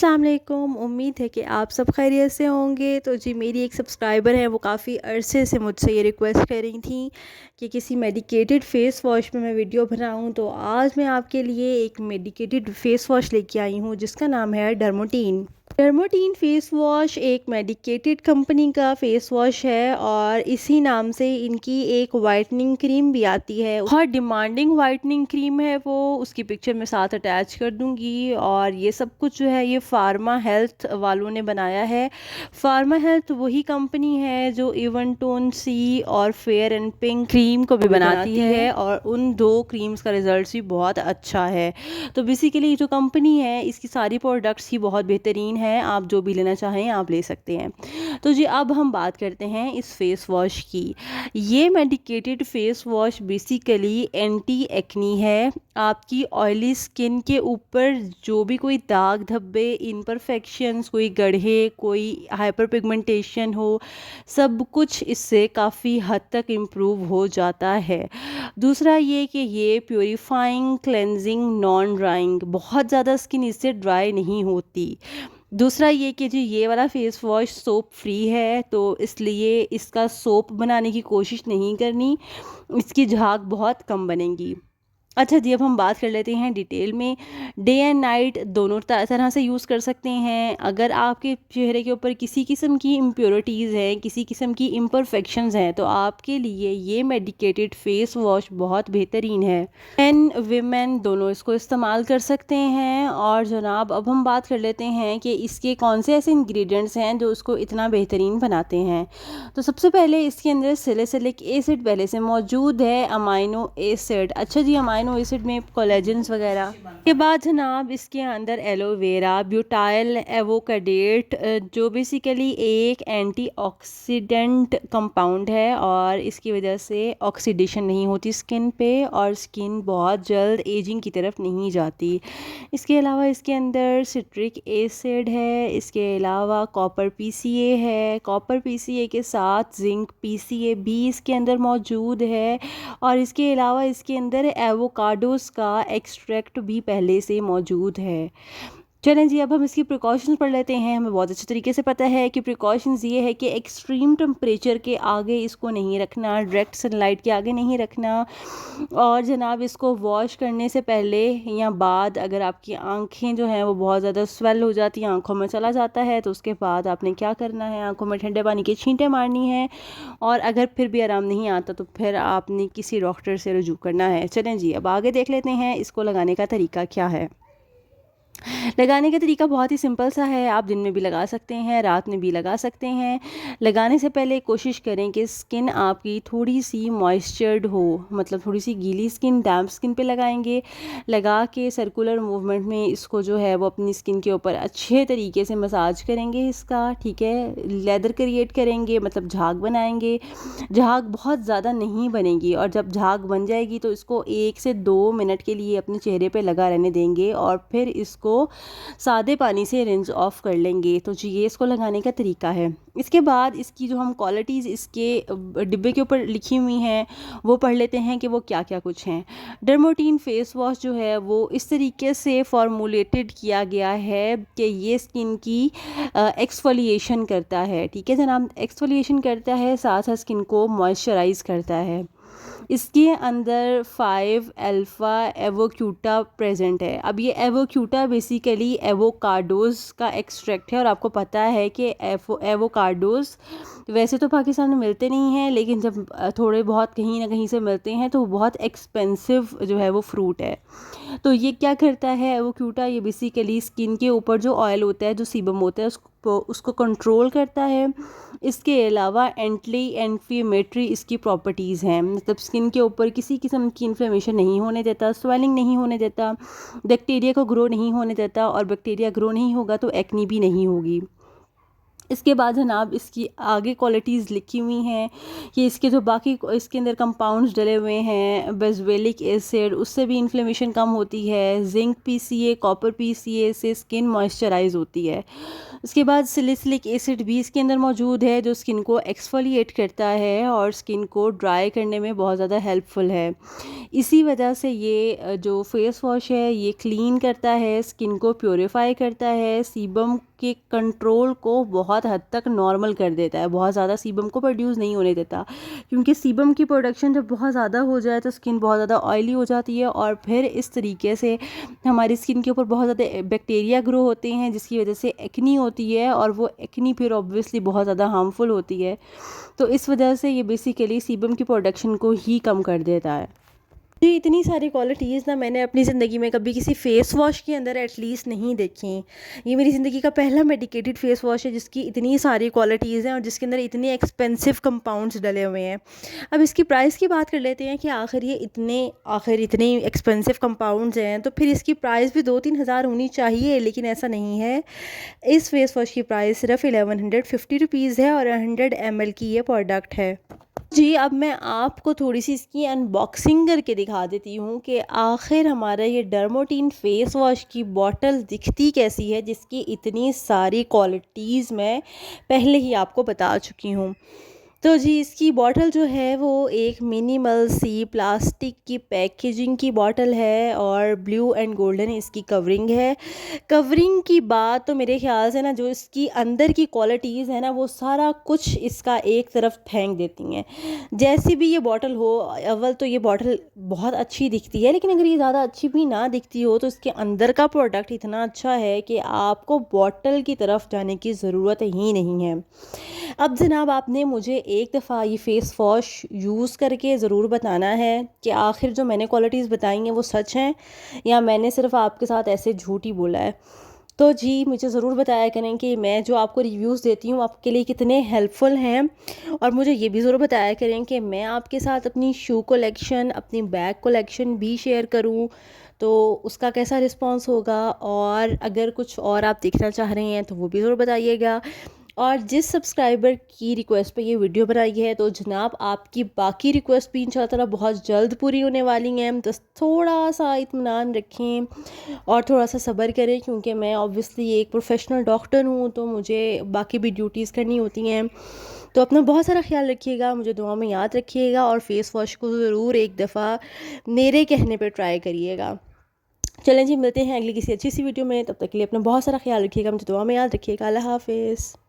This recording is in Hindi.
अस्सलाम वालेकुम। उम्मीद है कि आप सब खैरियत से होंगे। तो जी मेरी एक सब्सक्राइबर है, वो काफ़ी अरसे से मुझसे ये रिक्वेस्ट कर रही थी कि किसी मेडिकेटेड फ़ेस वॉश पे मैं वीडियो बनाऊं। तो आज मैं आपके लिए एक मेडिकेटेड फ़ेस वॉश लेके आई हूँ जिसका नाम है डर्मोटीन। डर्मोटीन फ़ेस वॉश एक मेडिकेटेड कंपनी का फ़ेस वॉश है और इसी नाम से इनकी एक वाइटनिंग क्रीम भी आती है। बहुत डिमांडिंग वाइटनिंग क्रीम है वो, उसकी पिक्चर मैं साथ अटैच कर दूंगी। और ये सब कुछ जो है ये फार्मा हेल्थ वालों ने बनाया है। फार्मा हेल्थ वही कंपनी है जो इवन टोन सी और फेयर एंड पिंक क्रीम को भी बनाती है और उन दो क्रीम्स का रिजल्ट भी बहुत अच्छा है। तो बेसिकली जो कंपनी है इसकी सारी प्रोडक्ट्स ही बहुत बेहतरीन है, आप जो भी लेना चाहें आप ले सकते हैं। तो जी अब हम बात करते हैं इस फेस वॉश की। ये medicated face wash basically anti acne है। आपकी ऑयली स्किन के ऊपर जो भी कोई दाग धब्बे, इम्परफेक्शंस, कोई गड्ढे, कोई हाइपर पिगमेंटेशन हो, सब कुछ इससे काफ़ी हद तक इम्प्रूव हो जाता है। दूसरा ये कि ये प्योरीफाइंग, क्लेंजिंग, नॉन ड्राइंग, बहुत ज़्यादा स्किन इससे ड्राई नहीं होती। दूसरा ये कि जी ये वाला फेस वॉश सोप फ्री है, तो इसलिए इसका सोप बनाने की कोशिश नहीं करनी, इसकी झाग बहुत कम बनेगी। अच्छा जी अब हम बात कर लेते हैं डिटेल में। डे एंड नाइट दोनों तरह से यूज़ कर सकते हैं। अगर आपके चेहरे के ऊपर किसी किस्म की इम्प्योरिटीज़ हैं, किसी किस्म की इम्परफेक्शंस हैं, तो आपके लिए ये मेडिकेटेड फेस वॉश बहुत बेहतरीन है। मेन वीमेन दोनों इसको इस्तेमाल कर सकते हैं। और जनाब अब हम बात कर लेते हैं कि इसके कौन से ऐसे इंग्रेडिएंट्स हैं जो उसको इतना बेहतरीन बनाते हैं। तो सबसे पहले इसके अंदर सैलिसिलिक एसिड पहले से मौजूद है, अमाइनो एसिड। अच्छा जी अमाइनो एसिड में कोलेजन्स वगैरह के बाद जनाब इसके अंदर एलोवेरा, ब्यूटाइल एवोकाडेट जो बेसिकली एक एंटीऑक्सीडेंट कंपाउंड है और इसकी वजह से ऑक्सीडेशन नहीं होती स्किन पे और स्किन बहुत जल्द एजिंग की तरफ नहीं जाती। इसके अलावा इसके अंदर सिट्रिक एसिड है, इसके अलावा कॉपर पीसीए है, कॉपर पीसीए के साथ जिंक पीसीए भी इसके अंदर मौजूद है। और इसके अलावा इसके अंदर एवोकाडोस का एक्सट्रैक्ट भी पहले से मौजूद है। चलें जी अब हम इसकी प्रिकॉशंस पढ़ लेते हैं। हमें बहुत अच्छे तरीके से पता है कि प्रिकॉशंस ये है कि एक्सट्रीम टेम्परेचर के आगे इसको नहीं रखना, डायरेक्ट सनलाइट के आगे नहीं रखना। और जनाब इसको वॉश करने से पहले या बाद अगर आपकी आंखें जो हैं वो बहुत ज़्यादा स्वेल हो जाती हैं, आंखों में चला जाता है, तो उसके बाद आपने क्या करना है, आंखों में ठंडे पानी की छींटें मारनी है। और अगर फिर भी आराम नहीं आता तो फिर आपने किसी डॉक्टर से रुजू करना है। चलें जी अब आगे देख लेते हैं इसको लगाने का तरीका क्या है। लगाने का तरीका बहुत ही सिंपल सा है, आप दिन में भी लगा सकते हैं, रात में भी लगा सकते हैं। लगाने से पहले कोशिश करें कि स्किन आपकी थोड़ी सी मॉइस्चर्ड हो, मतलब थोड़ी सी गीली स्किन, डैम्प स्किन पे लगाएंगे। लगा के सर्कुलर मूवमेंट में इसको जो है वो अपनी स्किन के ऊपर अच्छे तरीके से मसाज करेंगे इसका, ठीक है। लेदर क्रिएट करेंगे, मतलब झाग बनाएंगे। झाग बहुत ज़्यादा नहीं बनेगी और जब झाग बन जाएगी तो इसको 1 से 2 मिनट के लिए अपने चेहरे पे लगा रहने देंगे और फिर इसको सादे पानी से रिंस ऑफ कर लेंगे। तो जी ये इसको लगाने का तरीका है। इसके बाद इसकी जो हम क्वालिटीज़ इसके डिब्बे के ऊपर लिखी हुई हैं वो पढ़ लेते हैं कि वो क्या क्या कुछ हैं। डर्मोटीन फेस वॉश जो है वो इस तरीके से फॉर्मुलेटेड किया गया है कि ये स्किन की एक्सफोलिएशन करता है, ठीक है जनाब, एक्सफोलिएशन करता है, साथ साथ स्किन को मॉइस्चराइज करता है। इसके अंदर 5 अल्फ़ा एवोक्यूटा प्रेजेंट है। अब ये एवोक्यूटा बेसिकली एवोकाडोस का एक्सट्रैक्ट है और आपको पता है कि एवोकाडोस वैसे तो पाकिस्तान में मिलते नहीं हैं, लेकिन जब थोड़े बहुत कहीं ना कहीं से मिलते हैं तो वो बहुत एक्सपेंसिव जो है वो फ्रूट है। तो ये क्या करता है एवोक्यूटा, ये बेसिकली स्किन के ऊपर जो ऑयल होता है, जो सीबम होता है, उसको कंट्रोल करता है। इसके अलावा एंटी इन्फ्लेमेटरी इसकी प्रॉपर्टीज़ हैं, मतलब स्किन के ऊपर किसी किस्म की इन्फ्लेमेशन नहीं होने देता, स्वेलिंग नहीं होने देता, बैक्टीरिया को ग्रो नहीं होने देता, और बैक्टीरिया ग्रो नहीं होगा तो एक्नी भी नहीं होगी। इसके बाद जनाब इसकी आगे क्वालिटीज़ लिखी हुई हैं कि इसके जो बाकी इसके अंदर कंपाउंड्स डले हुए हैं, बेंजोइक एसिड, उससे भी इन्फ्लेमेशन कम होती है। जिंक पीसीए, कॉपर पीसीए से स्किन मॉइस्चराइज होती है। उसके बाद सिलिसिलिक एसिड भी इसके अंदर मौजूद है जो स्किन को एक्सफोलिएट करता है और स्किन को ड्राई करने में बहुत ज़्यादा हेल्पफुल है। इसी वजह से ये जो फेस वॉश है ये क्लीन करता है, स्किन को प्योरीफाई करता है, सीबम के कंट्रोल को बहुत हद तक नॉर्मल कर देता है, बहुत ज़्यादा सीबम को प्रोड्यूस नहीं होने देता, क्योंकि सीबम की प्रोडक्शन जब बहुत ज़्यादा हो जाए तो स्किन बहुत ज़्यादा ऑयली हो जाती है और फिर इस तरीके से हमारी स्किन के ऊपर बहुत ज़्यादा बैक्टीरिया ग्रो होते हैं जिसकी वजह से एक्नी होती है और वो एक्नी फिर ऑब्वियसली बहुत ज़्यादा हार्मफुल होती है। तो इस वजह से ये बेसिकली सीबम की प्रोडक्शन को ही कम कर देता है। जी, इतनी सारी क्वालिटीज़ ना मैंने अपनी ज़िंदगी में कभी किसी फ़ेस वॉश के अंदर एटलीस्ट नहीं देखी। ये मेरी ज़िंदगी का पहला मेडिकेटेड फ़ेस वॉश है जिसकी इतनी सारी क्वालिटीज़ हैं और जिसके अंदर इतने एक्सपेंसिव कंपाउंड्स डले हुए हैं। अब इसकी प्राइस की बात कर लेते हैं कि आखिर इतने एक्सपेंसिव कंपाउंड्स हैं तो फिर इसकी प्राइस भी 2-3 हज़ार होनी चाहिए, लेकिन ऐसा नहीं है। इस फ़ेस वॉश की प्राइस सिर्फ 1150 रुपीज़ है और 100 ml की ये प्रोडक्ट है। जी, अब मैं आपको थोड़ी-सी इसकी अनबॉक्सिंग करके दिखा देती हूँ कि आखिर हमारा ये डर्मोटीन फेस वॉश की बॉटल दिखती कैसी है, जिसकी इतनी सारी क्वालिटीज़ मैं पहले ही आपको बता चुकी हूँ। तो जी, इसकी बॉटल जो है वो एक मिनिमल सी प्लास्टिक की पैकेजिंग की बॉटल है और ब्लू एंड गोल्डन इसकी कवरिंग है। कवरिंग की बात तो मेरे ख़्याल से ना जो इसकी अंदर की क्वालिटीज़ है ना वो सारा कुछ इसका एक तरफ फेंक देती हैं। जैसी भी ये बॉटल हो, अव्वल तो ये बॉटल बहुत अच्छी दिखती है, लेकिन अगर ये ज़्यादा अच्छी भी ना दिखती हो तो इसके अंदर का प्रोडक्ट इतना अच्छा है कि आपको बॉटल की तरफ जाने की ज़रूरत ही नहीं है। अब जनाब आपने मुझे एक दफ़ा ये फ़ेस वॉश यूज़ करके ज़रूर बताना है कि आखिर जो मैंने क्वालिटीज़ बताई हैं वो सच हैं या मैंने सिर्फ आपके साथ ऐसे झूठ ही बोला है। तो जी, मुझे ज़रूर बताया करें कि मैं जो आपको रिव्यूज़ देती हूँ आपके लिए कितने हेल्पफुल हैं, और मुझे ये भी ज़रूर बताया करें कि मैं आपके साथ अपनी शू कलेक्शन, अपनी बैग कलेक्शन भी शेयर करूँ तो उसका कैसा रिस्पॉन्स होगा, और अगर कुछ और आप देखना चाह रहे हैं तो वो भी ज़रूर बताइएगा। और जिस सब्सक्राइबर की रिक्वेस्ट पे ये वीडियो बनाई है तो जनाब आपकी बाकी रिक्वेस्ट भी इंशाअल्लाह बहुत जल्द पूरी होने वाली हैं। तो थोड़ा सा इत्मीनान रखें और थोड़ा सा सब्र करें, क्योंकि मैं ऑब्वियसली एक प्रोफेशनल डॉक्टर हूँ तो मुझे बाकी भी ड्यूटीज़ करनी होती हैं। तो अपना बहुत सारा ख्याल रखिएगा, मुझे दुआ में याद रखिएगा और फेस वॉश को ज़रूर एक दफ़ा मेरे कहने पर ट्राई करिएगा। चलें जी, मिलते हैं अगली किसी अच्छी सी वीडियो में। तब तक के लिए अपना बहुत सारा ख्याल रखिएगा, मुझे दुआ में याद रखिएगा। अल्लाह हाफ़िज़।